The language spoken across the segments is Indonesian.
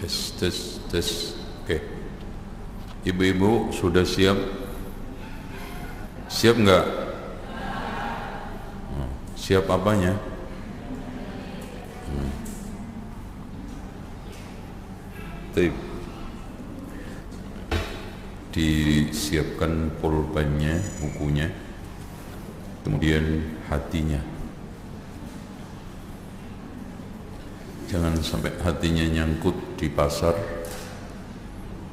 Tes, tes, tes. Oke. Ibu-ibu sudah siap? Siap nggak? Siap apanya? Taip. Disiapkan pulpennya, bukunya, kemudian hatinya. Jangan sampai hatinya nyangkut di pasar,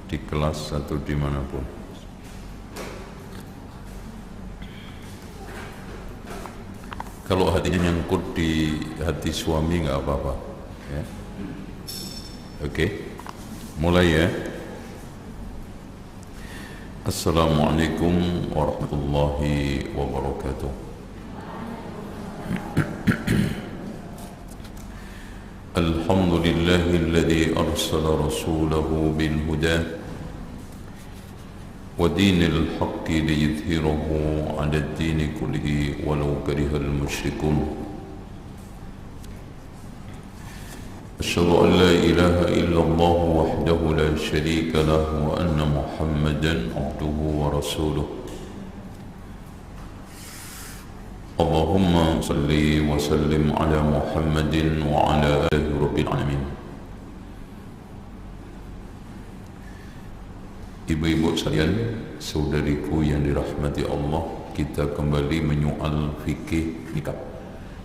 di kelas atau dimanapun. Kalau hatinya nyangkut di hati suami nggak apa-apa, ya. Oke, mulai ya. Assalamualaikum warahmatullahi wabarakatuh. Alhamdulillahilladzi arsala rasulahu bil huda wa dinil haqqi liyudhhirahu 'ala ad-dini kullihi walau karihal musyrikun. Asyhadu an la ilaha illallah wahdahu la syarika lahu wa anna Muhammadan 'abduhu wa rasuluh. Allahumma salli wa sallim ala Muhammadin wa ala alihi rabbil alamin. Ibu-ibu sekalian, saudariku yang dirahmati Allah, kita kembali menyoal fikih nikah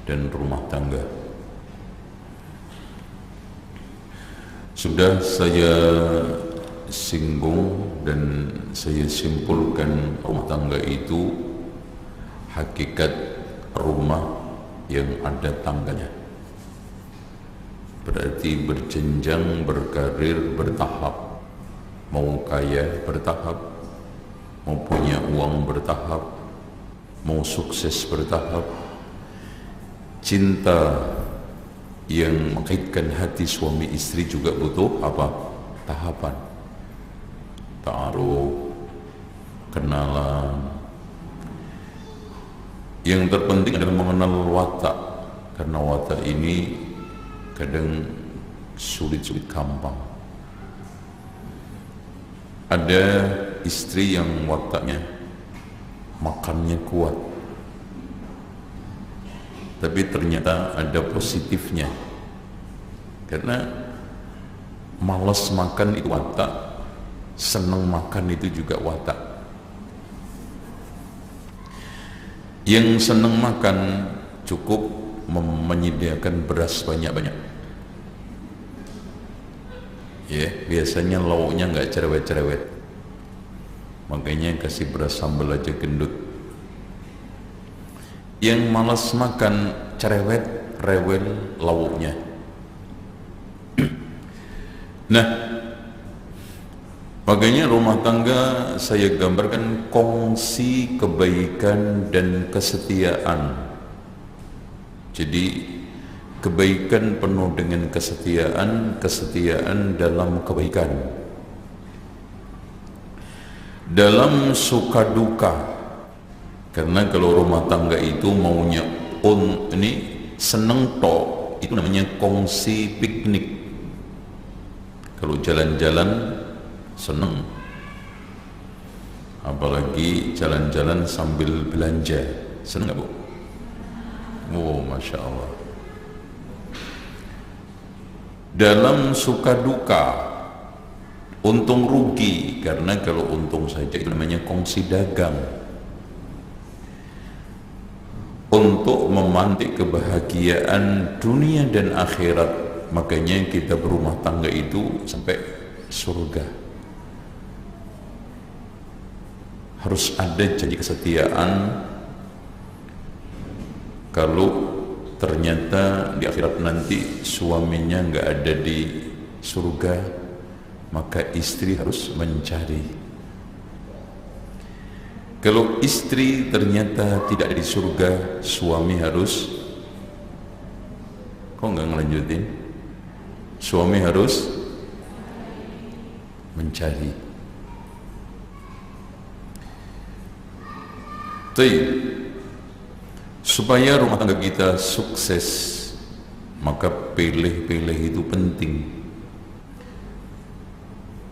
dan rumah tangga. Sudah saya singgung dan saya simpulkan, rumah tangga itu hakikat rumah yang ada tangganya. Berarti berjenjang, berkarir, bertahap. Mau kaya bertahap, mau punya uang bertahap, mau sukses bertahap. Cinta yang mengaitkan hati suami istri juga butuh apa? Tahapan. Ta'aruf, kenalan. Yang terpenting adalah mengenal watak, karena watak ini kadang sulit-sulit gampang. Ada istri yang wataknya makannya kuat, tapi ternyata ada positifnya, karena malas makan itu watak, senang makan itu juga watak. Yang senang makan cukup menyediakan beras banyak-banyak, ya, biasanya lauknya nggak cerewet-cerewet, makanya kasih beras sambal aja gendut. Yang malas makan cerewet, rewel lauknya. Nah, makanya rumah tangga saya gambarkan kongsi kebaikan dan kesetiaan. Jadi kebaikan penuh dengan kesetiaan, kesetiaan dalam kebaikan, dalam suka duka. Karena kalau rumah tangga itu maunya ini seneng tok, itu namanya kongsi piknik. Kalau jalan-jalan seneng, apalagi jalan-jalan sambil belanja, seneng gak bu? Oh, Masya Allah. Dalam suka duka, untung rugi, karena kalau untung saja itu namanya kongsi dagang. Untuk memantik kebahagiaan dunia dan akhirat, makanya kita berumah tangga itu sampai surga. Harus ada janji kesetiaan. Kalau ternyata di akhirat nanti suaminya nggak ada di surga, maka istri harus mencari. Kalau istri ternyata tidak ada di surga, suami harus, kok nggak ngelanjutin? Suami harus mencari. Baik, supaya rumah tangga kita sukses, maka pilih-pilih itu penting.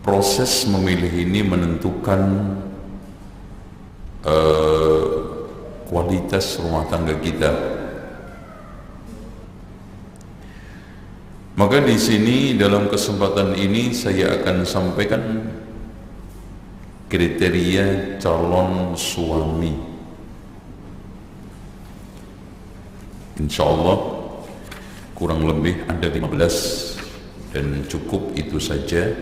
proses memilih ini menentukan kualitas rumah tangga kita. Maka di sini dalam kesempatan ini saya akan sampaikan kriteria calon suami. Insya Allah kurang lebih ada 15 dan cukup itu saja.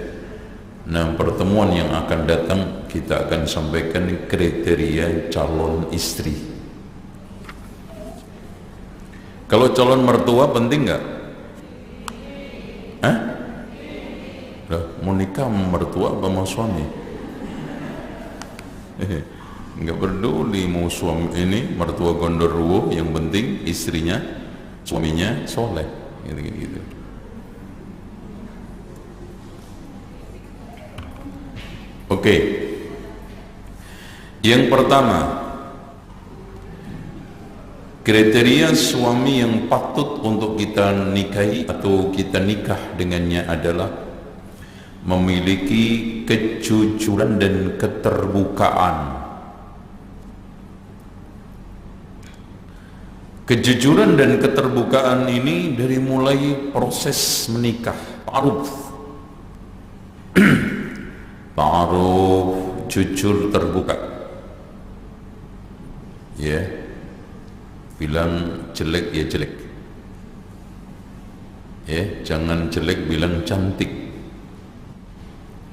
Nah, pertemuan yang akan datang kita akan sampaikan kriteria calon istri. Kalau calon mertua penting nggak? Hah? Mau nikah mertua apa mau suami? Nggak peduli mau suami ini mertua gondorwo, yang penting istrinya, suaminya soleh, gitu. Oke. Yang pertama, kriteria suami yang patut untuk kita nikahi atau kita nikah dengannya adalah memiliki kejujuran dan keterbukaan. Kejujuran dan keterbukaan ini dari mulai proses menikah, ta'aruf, jujur, terbuka. Ya, bilang jelek ya jelek. Ya, jangan jelek bilang cantik.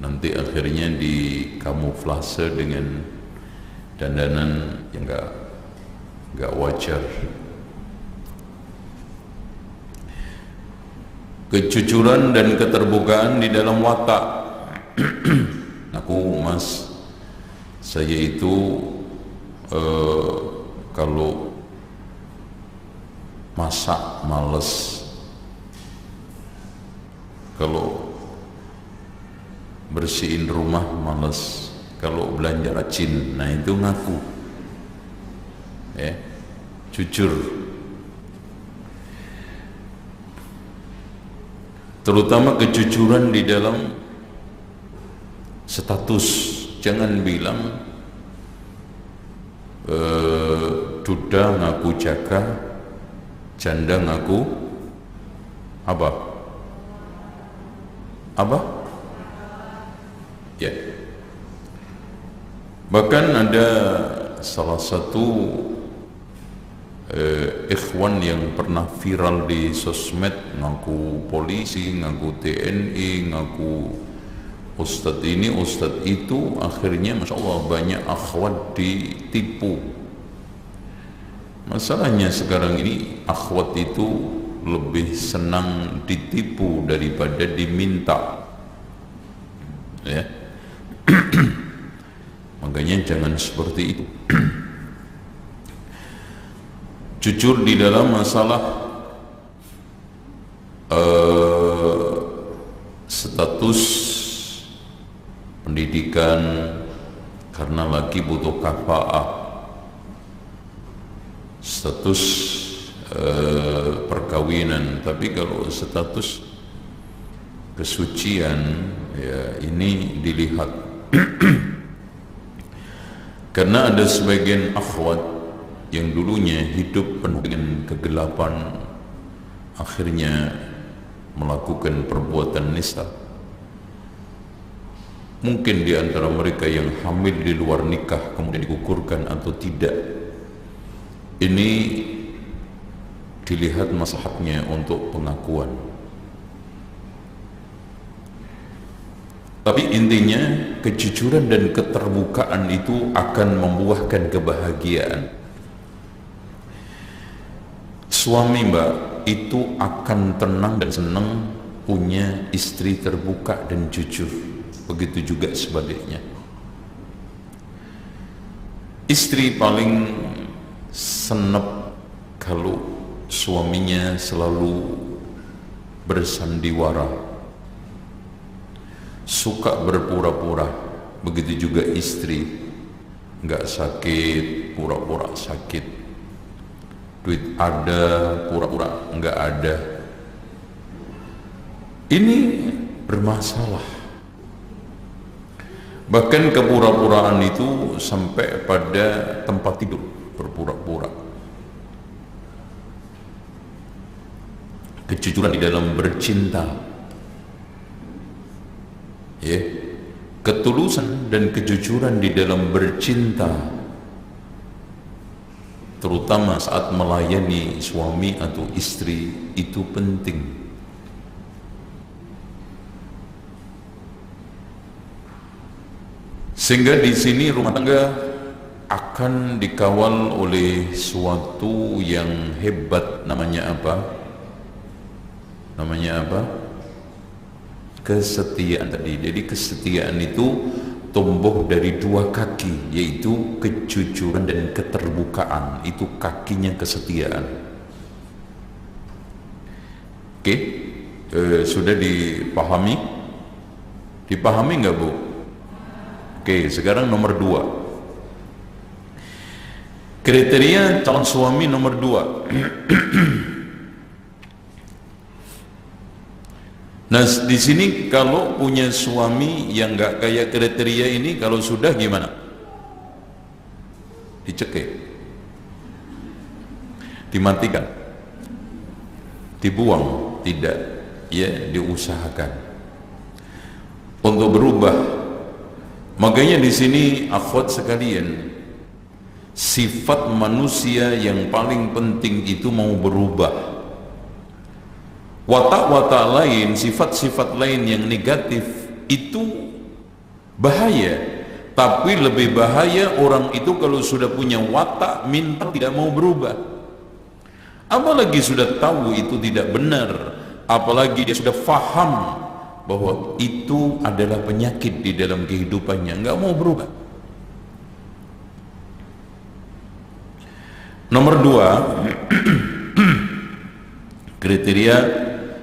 Nanti akhirnya dikamuflase dengan dandanan yang enggak wajar. Kejujuran dan keterbukaan di dalam watak. Aku mas, saya itu kalau masak males, kalau bersihin rumah males, kalau belanja rajin, nah itu ngaku, ya, jujur. Terutama kejujuran di dalam status. Jangan bilang duda ngaku jaga, janda ngaku apa? Ya. Bahkan ada salah satu ikhwan yang pernah viral di sosmed, ngaku polisi, ngaku TNI, ngaku ustadz ini, ustadz itu, akhirnya Masya Allah banyak akhwat ditipu. Masalahnya sekarang ini akhwat itu lebih senang ditipu daripada diminta, ya. Makanya jangan seperti itu. Jujur di dalam masalah status pendidikan, karena lagi butuh kafaah, status perkawinan. Tapi kalau status kesucian, ya ini dilihat. Karena ada sebagian akhwat yang dulunya hidup penuh dengan kegelapan, akhirnya melakukan perbuatan nista. Mungkin di antara mereka yang hamil di luar nikah kemudian digugurkan atau tidak. Ini dilihat maslahatnya untuk pengakuan. Tapi intinya kejujuran dan keterbukaan itu akan membuahkan kebahagiaan. Suami mbak itu akan tenang dan senang punya istri terbuka dan jujur. Begitu juga sebaliknya. Istri paling senep kalau suaminya selalu bersandiwara, suka berpura-pura. Begitu juga istri, nggak sakit, pura-pura sakit. Duit ada, pura-pura nggak ada. Ini bermasalah. Bahkan kepura-puraan itu sampai pada tempat tidur, berpura-pura. Kejujuran di dalam bercinta, ya, ketulusan dan kejujuran di dalam bercinta, terutama saat melayani suami atau istri, itu penting. Sehingga di sini rumah tangga akan dikawal oleh suatu yang hebat, namanya apa? Namanya apa? Kesetiaan tadi. Jadi kesetiaan itu tumbuh dari dua kaki, yaitu kejujuran dan keterbukaan. Itu kakinya kesetiaan. Oke, sudah dipahami? Dipahami nggak, Bu? Oke, sekarang nomor 2. Kriteria calon suami nomor 2. Nah, di sini kalau punya suami yang nggak kayak kriteria ini, kalau sudah gimana? Dicekik, dimatikan, dibuang, tidak, ya, diusahakan untuk berubah. Makanya di sini akhwat sekalian, sifat manusia yang paling penting itu mau berubah. Watak-watak lain, sifat-sifat lain yang negatif itu bahaya, tapi lebih bahaya orang itu kalau sudah punya watak minta tidak mau berubah. Apalagi sudah tahu itu tidak benar, apalagi dia sudah faham bahwa itu adalah penyakit di dalam kehidupannya, nggak mau berubah. Nomor 2, kriteria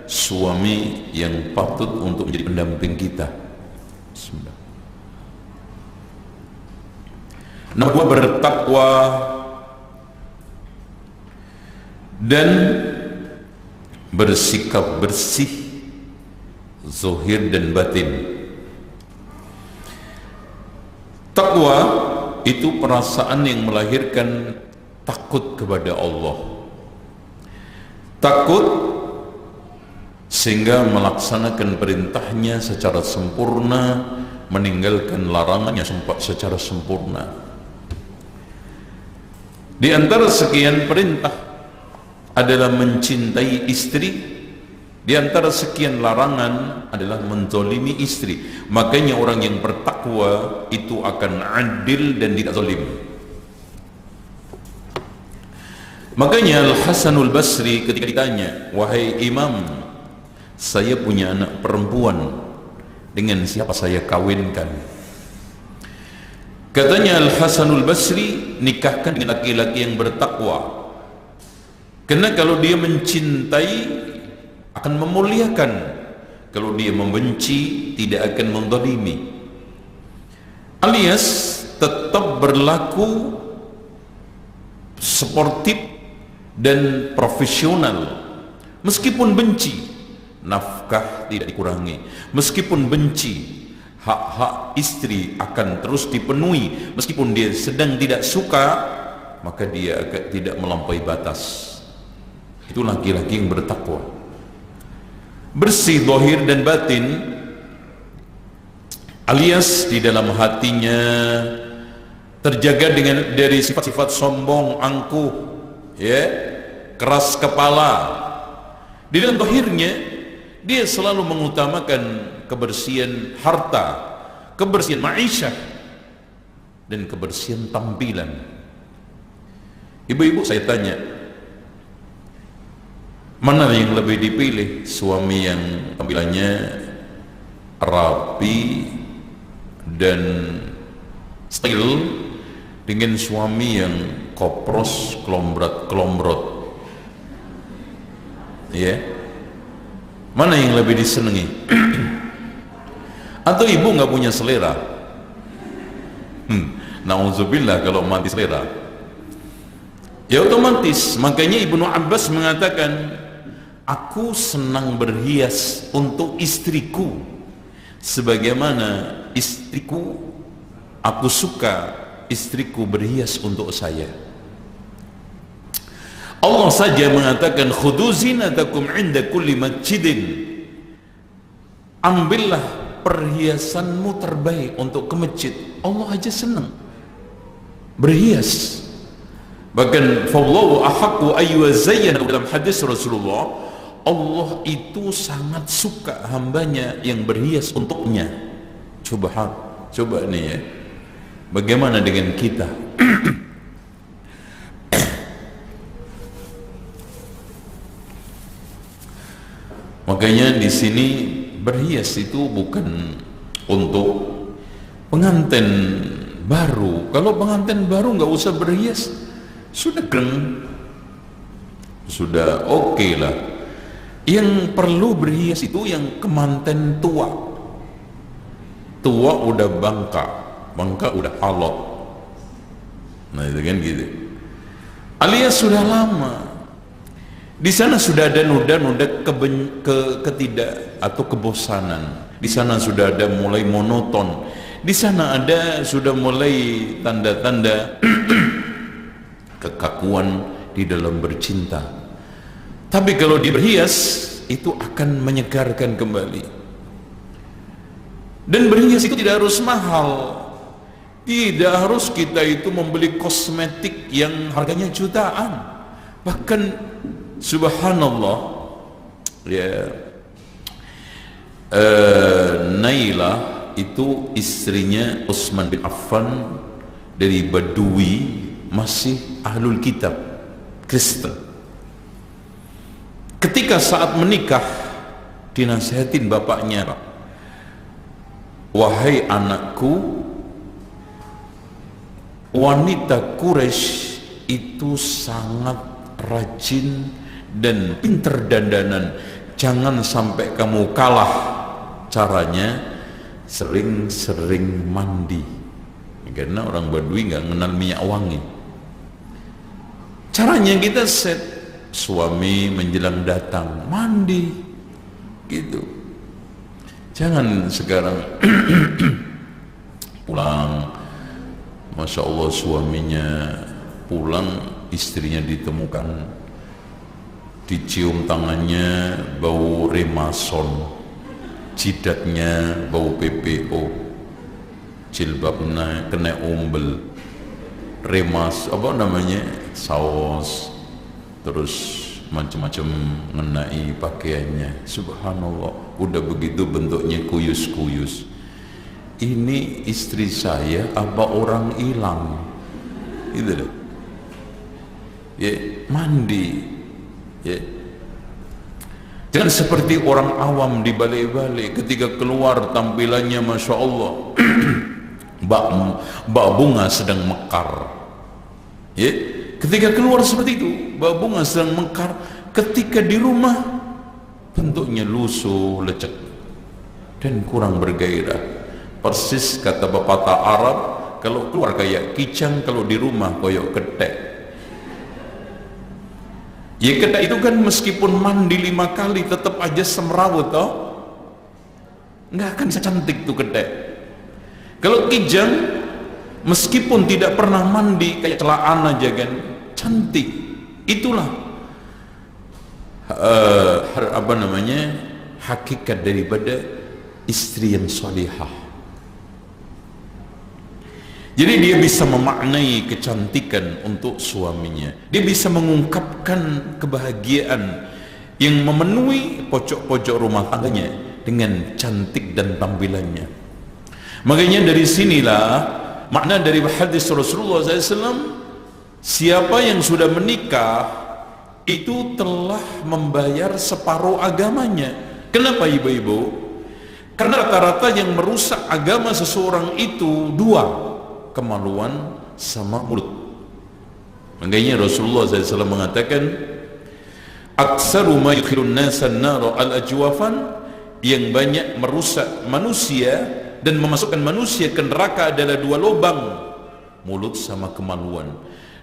suami yang patut untuk menjadi pendamping kita. Nomor 2, bertakwa dan bersikap bersih zahir dan batin. Takwa itu perasaan yang melahirkan takut kepada Allah, takut sehingga melaksanakan perintahnya secara sempurna, meninggalkan larangannya secara sempurna. Di antara sekian perintah adalah mencintai istri, di antara sekian larangan adalah menzalimi istri. Makanya orang yang bertakwa itu akan adil dan tidak zalim. Makanya Al-Hasanul Basri ketika ditanya, "Wahai Imam, saya punya anak perempuan, dengan siapa saya kawinkan?" Katanya Al-Hasanul Basri, nikahkan dengan laki-laki yang bertakwa, karena kalau dia mencintai akan memuliakan, kalau dia membenci tidak akan menzalimi, alias tetap berlaku sportif dan profesional. Meskipun benci, nafkah tidak dikurangi. Meskipun benci, hak-hak istri akan terus dipenuhi. Meskipun dia sedang tidak suka, maka dia agak tidak melampaui batas. Itu laki-laki yang bertakwa, bersih zahir dan batin, alias di dalam hatinya terjaga dari sifat-sifat sombong, angkuh, ya, keras kepala. Di dalam zahirnya dia selalu mengutamakan kebersihan harta, kebersihan ma'isyah, dan kebersihan tampilan. Ibu-ibu, saya tanya, mana yang lebih dipilih? Suami yang tampilannya rapi dan style dengan suami yang kopros, kelombrot, ya, mana yang lebih disenangi? Atau ibu nggak punya selera? Nauzubillah kalau mati selera, ya otomatis. Makanya Ibnu Abbas mengatakan, aku senang berhias untuk istriku sebagaimana istriku, aku suka istriku berhias untuk saya. Allah saja mengatakan khudhu zinatakum 'inda kulli masjidin, ambillah perhiasanmu terbaik untuk ke masjid. Allah aja senang berhias. Bahkan fallahu ahaqqu ayyuzayyana, dalam hadis Rasulullah, Allah itu sangat suka hambanya yang berhias untuknya. Coba nih ya, bagaimana dengan kita? Makanya di sini berhias itu bukan untuk pengantin baru. Kalau pengantin baru nggak usah berhias, sudah keren, sudah oke lah. Yang perlu berhias itu yang kemanten tua. Tua udah bangka udah alot. Nah itu kan gitu. Alias sudah lama. Di sana sudah ada noda-noda ketidak atau kebosanan. Di sana sudah ada mulai monoton. Di sana ada sudah mulai tanda-tanda kekakuan di dalam bercinta. Tapi kalau diberhias itu akan menyegarkan kembali. Dan berhias itu tidak harus mahal. Tidak harus kita itu membeli kosmetik yang harganya jutaan. Bahkan subhanallah ya, Naila itu istrinya Utsman bin Affan dari Badui, masih ahlul kitab Kristen. Ketika saat menikah dinasihatin bapaknya, wahai anakku, wanita Quraisy itu sangat rajin dan pinter dandanan, jangan sampai kamu kalah. Caranya sering-sering mandi, karena orang Badui nggak kenal minyak wangi. Caranya kita set, suami menjelang datang mandi gitu. Jangan sekarang pulang, masya Allah suaminya pulang, istrinya ditemukan dicium tangannya bau remason, jidatnya bau PPO, jilbabnya kena umbel, remas apa namanya, saus, terus macam-macam mengenai pakaiannya. Subhanallah, udah begitu bentuknya kuyus-kuyus. Ini istri saya apa orang hilang? Itu loh. Ya, mandi. Ya. Jangan seperti orang awam di balik-balik, ketika keluar tampilannya masya Allah bak bunga sedang mekar. Ya. Ketika keluar seperti itu, bak bunga sedang mekar. Ketika di rumah bentuknya lusuh, lecek dan kurang bergairah. Persis kata pepatah Arab, kalau keluar kayak kijang, kalau di rumah koyok ketek. Ya ketek itu kan meskipun mandi 5 kali tetap aja semrawut toh, nggak akan bisa cantik tuh ketek. Kalau kijang meskipun tidak pernah mandi kayak celaan aja kan cantik. Itulah apa namanya, hakikat daripada istri yang salihah. Jadi dia bisa memaknai kecantikan untuk suaminya. Dia bisa mengungkapkan kebahagiaan yang memenuhi pojok-pojok rumah tangganya dengan cantik dan tampilannya. Makanya dari sinilah makna dari hadis Rasulullah SAW, siapa yang sudah menikah itu telah membayar separuh agamanya. Kenapa ibu-ibu? Karena rata-rata yang merusak agama seseorang itu dua, kemaluan sama mulut. Makanya Rasulullah SAW mengatakan, aksaru ma yudkhilun nasa an-nara al-ajwafan, yang banyak merusak manusia dan memasukkan manusia ke neraka adalah dua lubang, mulut sama kemaluan.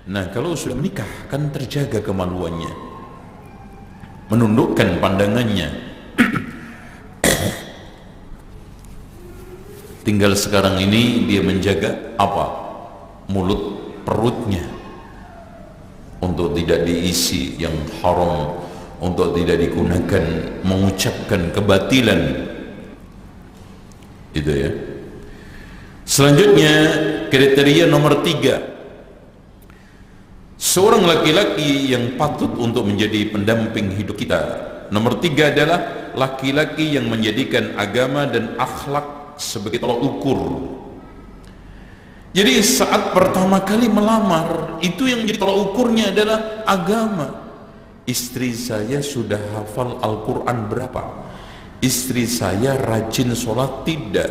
Nah kalau sudah menikah kan terjaga kemaluannya, menundukkan pandangannya. Tinggal sekarang ini dia menjaga apa? Mulut, perutnya, untuk tidak diisi yang haram, untuk tidak digunakan mengucapkan kebatilan. Itu ya. Selanjutnya kriteria nomor 3, seorang laki-laki yang patut untuk menjadi pendamping hidup kita. Nomor 3 adalah laki-laki yang menjadikan agama dan akhlak sebagai tolak ukur. Jadi saat pertama kali melamar, itu yang menjadi tolak ukurnya adalah agama. Istri saya sudah hafal Al-Quran berapa? Istri saya rajin sholat tidak?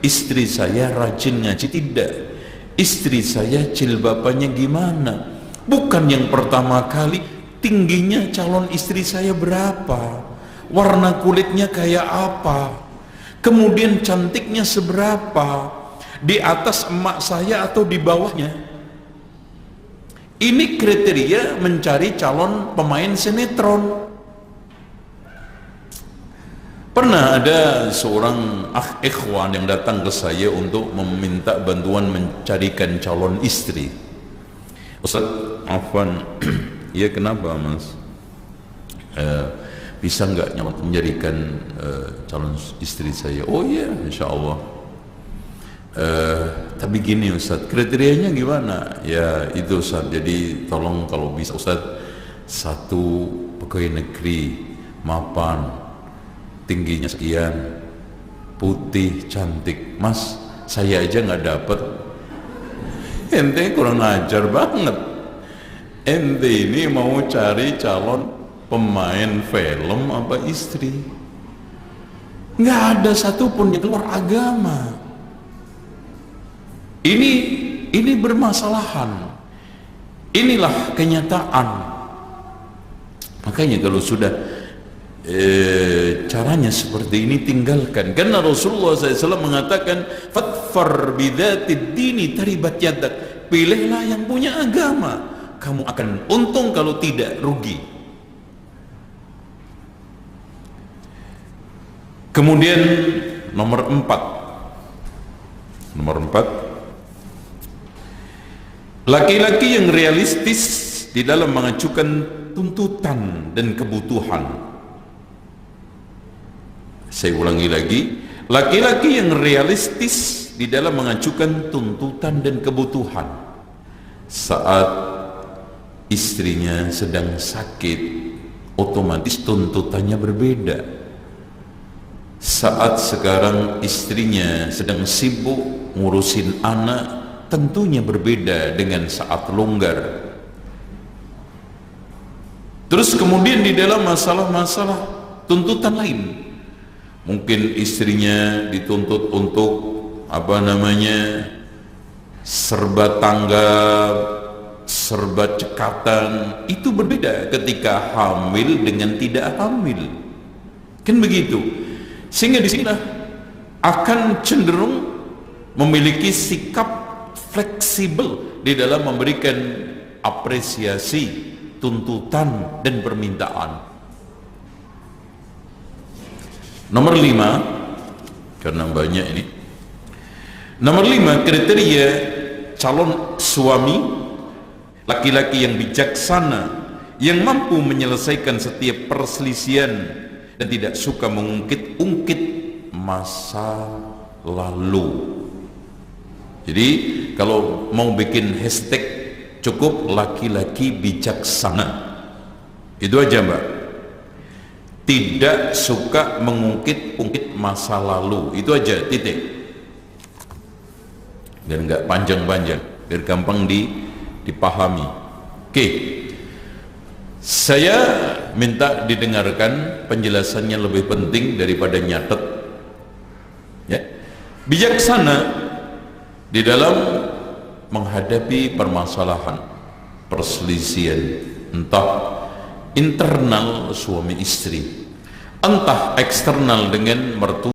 Istri saya rajin ngaji tidak? Istri saya jilbabannya gimana? Bukan yang pertama kali, tingginya calon istri saya berapa? Warna kulitnya kayak apa? Kemudian cantiknya seberapa? Di atas emak saya atau di bawahnya? Ini kriteria mencari calon pemain sinetron. Pernah ada seorang ikhwan yang datang ke saya untuk meminta bantuan mencarikan calon istri. Ustaz, afwan, ya kenapa mas? Bisa nggak menjadikan calon istri saya? Oh iya, insya Allah. Tapi gini Ustaz, kriterianya gimana? Ya itu Ustaz, jadi tolong kalau bisa Ustaz, satu pegawai negeri, mapan, tingginya sekian, putih, cantik. Mas, saya aja nggak dapet. Ente kurang ajar banget. Ente ini mau cari calon pemain film apa istri? Nggak ada satupun yang keluar agama. Ini bermasalahan. Inilah kenyataan. Makanya kalau sudah caranya seperti ini, tinggalkan. Karena Rasulullah SAW mengatakan, "Fadfar bidzatid dini taribat yadak." Pilihlah yang punya agama, kamu akan untung, kalau tidak rugi. Kemudian nomor 4, laki-laki yang realistis di dalam mengajukan tuntutan dan kebutuhan. Saya ulangi lagi, laki-laki yang realistis di dalam mengajukan tuntutan dan kebutuhan. Saat istrinya sedang sakit, otomatis tuntutannya berbeda. Saat sekarang istrinya sedang sibuk ngurusin anak, tentunya berbeda dengan saat longgar. Terus kemudian di dalam masalah-masalah tuntutan lain, mungkin istrinya dituntut untuk serba tanggap, serba cekatan. Itu berbeda ketika hamil dengan tidak hamil, kan begitu. Sehingga di sini akan cenderung memiliki sikap fleksibel di dalam memberikan apresiasi, tuntutan dan permintaan. Nomor 5, karena banyak ini. Nomor 5, kriteria calon suami, laki-laki yang bijaksana, yang mampu menyelesaikan setiap perselisihan dan tidak suka mengungkit-ungkit masa lalu. Jadi kalau mau bikin hashtag, cukup laki-laki bijaksana. Itu aja Mbak. Tidak suka mengungkit-ungkit masa lalu. Itu aja, titik. Biar nggak panjang-panjang, biar gampang dipahami. Oke. Saya minta didengarkan penjelasannya, lebih penting daripada nyatet. Ya. Bijaksana di dalam menghadapi permasalahan, perselisihan, entah internal suami istri, entah eksternal dengan mertua.